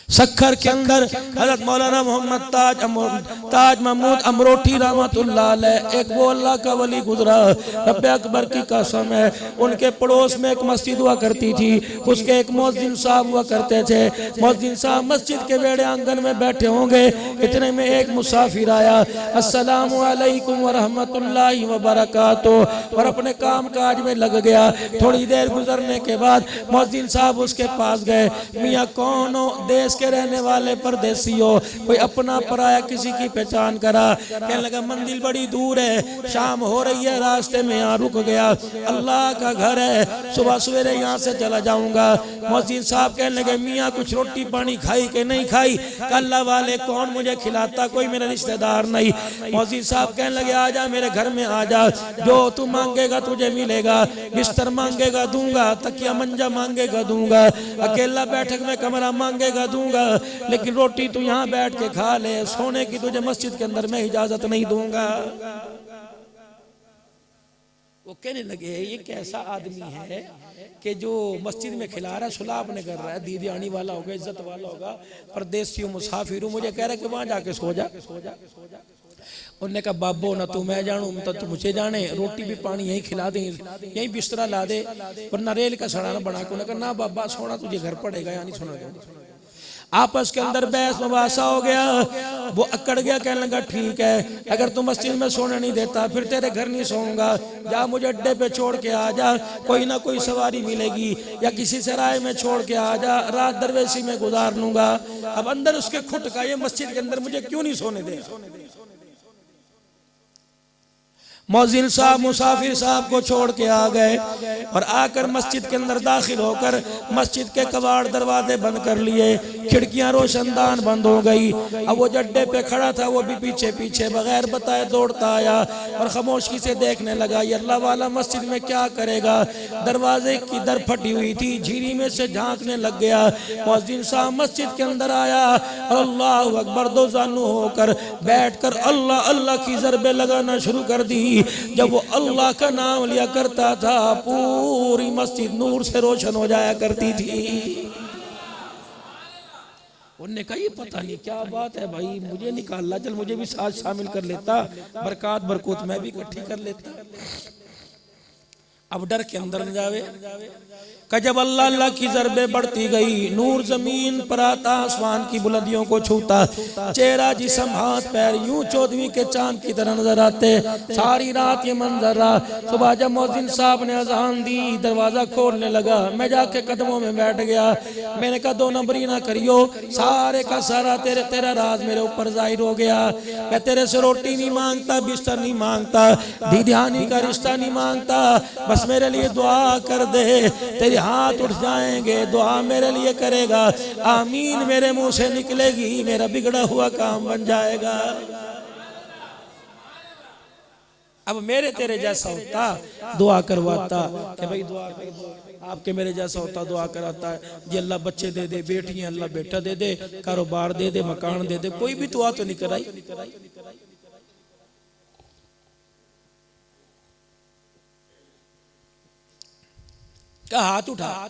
सखर के अंदर हजरत मौलाना मोहम्मद ताज महमूद अमरोठी रहमतुल्लाह अलैह एक वो अल्लाह का वली गुजरा, रब्बे अकबर की कसम है। उनके पड़ोस में एक मस्जिद हुआ करती थी, उसके एक मुअज्जिन साहब हुआ करते थे। मुअज्जिन साहब मस्जिद के बेड़े आंगन में बैठे होंगे, इतने में एक मुसाफिर आया, अस्सलामु अलैकुम व रहमतुल्लाहि व बरकातुहू, और अपने काम काज में लग गया। थोड़ी देर गुजरने के बाद मुअज्जिन साहब उसके पास गए, मियाँ कौन हो, देश के रहने वाले परदेसी हो, कोई अपना पराया किसी की पहचान करा। कहने लगा मंजिल बड़ी दूर है, शाम हो रही है, रास्ते में यहाँ रुक गया, अल्लाह का घर है, सुबह सवेरे यहाँ से चला जाऊंगा। मुअज्जिन साहब कहने लगे मियाँ कुछ रोटी पानी खाई कि नहीं खाई? अल्लाह वाले कौन मुझे खिलाता, कोई मेरा रिश्तेदार नहीं। मुअज्जिन साहब कहने लगे आजा मेरे घर में आजा, जो तू मांगेगा तुझे मिलेगा, बिस्तर मांगेगा दूंगा, तकिया मंजा मांगेगा दूंगा, अकेला बैठक में कमरा मांगेगा दूंगा, लेकिन रोटी तू यहाँ बैठ के खा ले, सोने की तुझे मस्जिद के अंदर में इजाजत नहीं दूंगा। वो कहने लगे ये कैसा आदमी है कि जो मस्जिद में खिला रहा है, सुलाह ने कर रहा है, दीदी आने वाला होगा, इज्जत वाला होगा, परदेसी हूँ, मुसाफिर हूँ, मुझे कह रहा है कि वहां जाके सो जा। उन्होंने कहा बाबो ना तू मैं जानू तो तू मुझे जाने, रोटी भी पानी यहीं खिला दे, यहीं बिस्तरा ला दे, वरना रेल का सड़ाना बना के। उन्होंने कहा ना बाबा सोना तुझे घर पड़ेगा, यहाँ नहीं सोना दूंगा। आपस के अंदर बहस मुबासा हो गया, वो अकड़ गया, कहने लगा ठीक है, अगर तू मस्जिद में सोने नहीं देता फिर तेरे घर नहीं सोऊंगा, जा मुझे अड्डे पे छोड़ के आ जा, कोई ना कोई सवारी मिलेगी, या किसी सराय में छोड़ के आ जा, रात दरवेशी में गुजार लूंगा। अब अंदर उसके खुट का ये मस्जिद के अंदर मुझे क्यों नहीं सोने दे। मौजिन साहब मुसाफिर साहब को छोड़ के आ गए और आकर मस्जिद के अंदर दाखिल होकर मस्जिद के कबाड़ दरवाजे बंद कर लिए, खिड़कियां रोशनदान बंद हो गई। अब वो जड्डे पे खड़ा था, वो भी पीछे पीछे बगैर बताए दौड़ता आया और खामोशी से देखने लगा ये अल्लाह वाला मस्जिद में क्या करेगा। दरवाजे की दर फटी हुई थी, झीरी में से झांकने लग गया। मौजिन साहब मस्जिद के अंदर आया और अल्लाह अकबर दो जानू होकर बैठकर अल्लाह अल्लाह की ज़रबे लगाना शुरू कर दी। जब वो अल्लाह का नाम लिया करता था, पूरी मस्जिद नूर से रोशन हो जाया करती थी। उन्होंने कहा ये पता नहीं क्या बात है भाई, मुझे निकालना, चल मुझे भी साथ शामिल कर लेता, बरकत बरकत मैं भी इकट्ठी कर लेता। अब डर के अंदर न जावे का जब अल्लाह अल्लाह की ज़रबे बढ़ती गई, नूर जमीन पर आता, आसमान की बुलंदियों को छूता, चेहरा जिस्म हाथ पैर यूं 14वीं के चांद की तरह नजर आते। सारी रात ये मंजर रहा। सुबह जब मौजिन साहब ने अजान दी, दरवाजा खोलने लगा, मैं जाके कदमों में बैठ गया। मैंने कहा दो नंबरी ना करियो, सारे का सारा तेरा राज मेरे ऊपर जाहिर हो गया। मैं तेरे से रोटी नहीं मांगता, बिस्तर नहीं मांगता, दीदियानी का रिश्ता नहीं मांगता, बस मेरे लिए दुआ कर दे, तेरे हाथ उठ जाएंगे, दुआ मेरे लिए करेगा, आमीन मेरे मुंह से निकलेगी, मेरा बिगड़ा हुआ काम बन जाएगा। अब मेरे तेरे जैसा होता दुआ करवाता कि भाई दुआ कर दो, आपके मेरे जैसा होता दुआ कराता है जी अल्लाह बच्चे दे दे, बेटियां अल्लाह बेटा दे दे, कारोबार दे दे, मकान दे दे, कोई भी दुआ तो नहीं कराई। का हाथ उठा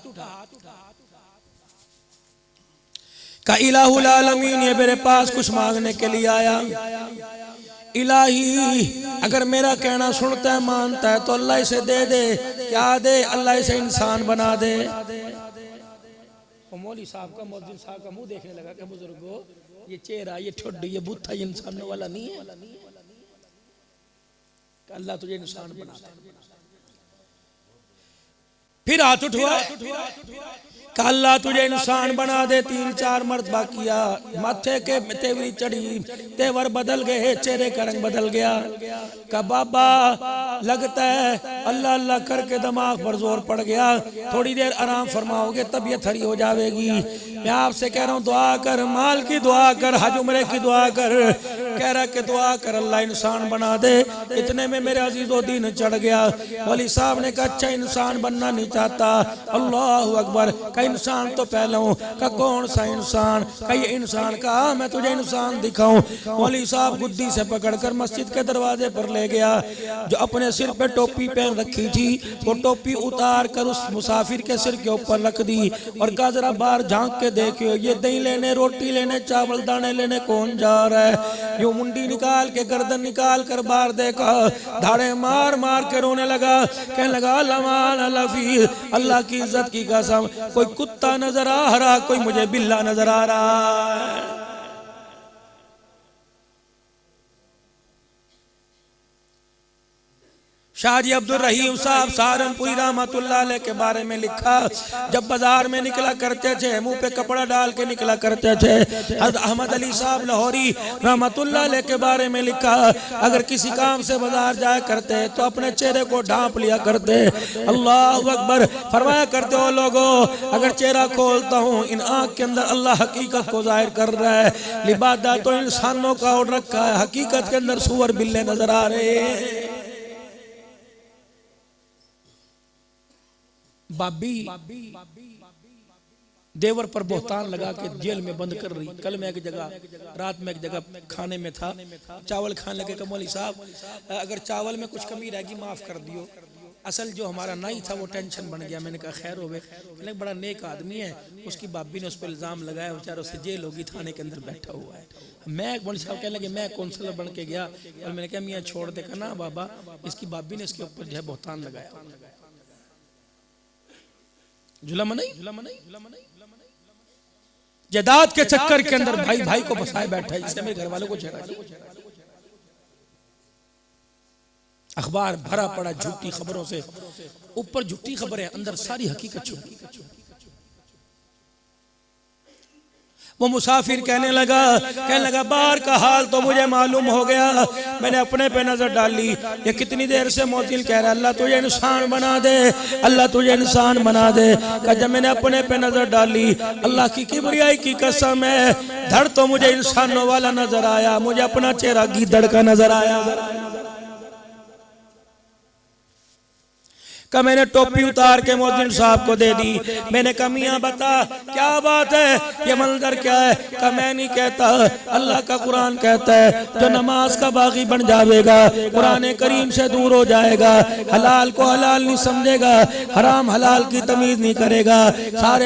का इलाहुल आलमीन ये मेरे पास कुछ मांगने के लिए आया। इलाही अगर मेरा कहना सुनता है मानता है तो अल्लाह इसे दे दे। क्या दे? अल्लाह इसे इंसान बना दे। मौलवी साहब का मौजिन साहब का मुंह देखने लगा कि बुजुर्गो ये चेहरा, ये ठुड्ड, ये बुत्था ये इंसान वाला नहीं है, अल्लाह तुझे इंसान बना दे। फिर हाथ उठवा, अल्लाह तुझे इंसान बना दे। 3-4 मर्तबा किया, माथे के तेवरी चढ़ी, तेवर बदल गए, चेहरे का रंग बदल गया। का बाबा लगता है अल्लाह अल्लाह करके दिमाग पर जोर पड़ गया, थोड़ी देर आराम फरमाओगे तबीयत हरी हो जाएगी। मैं आपसे कह रहा हूँ दुआ कर, माल की दुआ कर, हज उम्रे की दुआ कर, कह रहा कि दुआ कर अल्लाह इंसान बना दे। इतने में मेरे अजीजों दीन चढ़ गया। वली साहब ने कहा अच्छा इंसान बनना नहीं चाहता, अल्लाह अकबर। का इंसान तो पहला हूँ, का कौन सा इंसान? का ये इंसान का मैं तुझे इंसान दिखाऊं। वली साहब गुद्दी से पकड़कर मस्जिद के दरवाजे पर ले गया। जो अपने सिर पे टोपी पहन रखी थी वो टोपी उतार कर उस मुसाफिर के सिर के ऊपर रख दी और कहा जरा बाहर झांक के देखियो, ये दही लेने, रोटी लेने, चावल दाने लेने कौन जा रहा है? यूं मुंडी निकाल के, गर्दन निकाल कर बाहर देखा, धाड़े मार मार के रोने लगा। कहने लगा लमान लफी, अल्लाह की इज्जत की कसम, कोई कुत्ता नजर आ रहा, कोई मुझे बिल्ला नजर आ रहा है। शाहजी अब्दुल रहीम साहब सहारनपुरी रहमतुल्लाह अलैह के बारे में लिखा, जब बाजार में निकला करते थे मुंह पे कपड़ा डाल के निकला करते थे। हज़रत अहमद अली साहब लाहौरी रहमतुल्लाह अलैह के बारे में लिखा, अगर किसी काम से बाजार जाया करते तो अपने चेहरे को ढांप लिया करते। अल्लाह अकबर। फरमाया करते हो लोगों, अगर चेहरा खोलता हूँ इन आँख के अंदर अल्लाह हकीकत को जाहिर कर रहा है। लिबादा तो इंसानों का ओढ़ रखा है, हकीकत के अंदर सूअर बिल्ले नजर आ रहे हैं। बाबी देवर पर बोहतान लगा के जेल में बंद कर रही। कल मैं एक जगह, रात में एक जगह खाने में था, चावल खाने लगे। मौलवी साहब अगर चावल में कुछ कमी रहेगी माफ कर दियो। असल जो हमारा नहीं था वो टेंशन बन गया। मैंने कहा खैर हो गए, लेकिन बड़ा नेक आदमी है। उसकी बाबी ने उस पर इल्ज़ाम लगाया, बेचारा उससे जेल होगी, थाने के अंदर बैठा हुआ है। मैं मौलवी साहब कहने लगे मैं कौंसलर बन के गया और मैंने कहा मियाँ छोड़ दे। ना बाबा, इसकी बाबी ने इसके ऊपर जो है बोहतान लगाया। जुलम नहीं, जदाद के चक्कर के अंदर भाई भाई को फंसाए बैठा है, इसने मेरे घर वालों को छेड़ा। अखबार भरा पड़ा झूठी खबरों से, ऊपर झूठी खबरें, अंदर सारी हकीकत छुपी। वो मुसाफिर कहने लगा बाहर का हाल तो मुझे मालूम हो गया। मैंने अपने पे नजर डाली, ये कितनी देर से मोतिल कह रहा है अल्लाह तुझे इंसान बना दे, अल्लाह तुझे इंसान बना दे। जब मैंने अपने पे नजर डाली, अल्लाह की किबरियाई की कसम है, धड़ तो मुझे इंसानों वाला नजर आया, मुझे अपना चेहरा गीदड़ का नजर आया। का मैंने टोपी उतार के मोहद्दिन साहब को दे दी। मैंने कहा मियां बता क्या बात है, ये मंजर क्या है? का मैं नहीं कहता, अल्लाह का कुरान कहता है जो नमाज का बागी बन जाएगा, कुरान करीम से दूर हो जाएगा, हलाल को हलाल नहीं समझेगा, हराम हलाल की तमीज नहीं करेगा,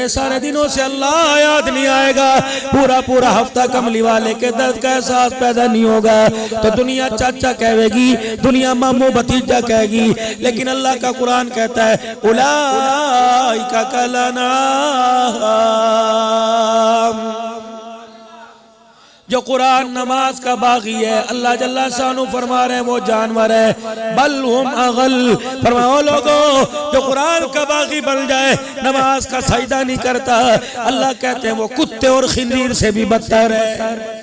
सारे दिनों से अल्लाह याद नहीं आएगा, पूरा हफ्ता कमली वाले के दर्द का एहसास पैदा नहीं होगा, तो दुनिया चाचा कहेगी, दुनिया मामू भतीजा कहेगी, लेकिन अल्लाह का कुरान कहता है उलाइका कलनाम, जो कुरान नमाज का बागी है, अल्लाह जल्ला शानु फरमा रहे हैं वो जानवर है। बल हुम अगल, फरमाओ लोगों जो कुरान का बागी बन जाए, नमाज का सजदा नहीं करता, अल्लाह कहते हैं वो कुत्ते और खिंजीर से भी बदतर है।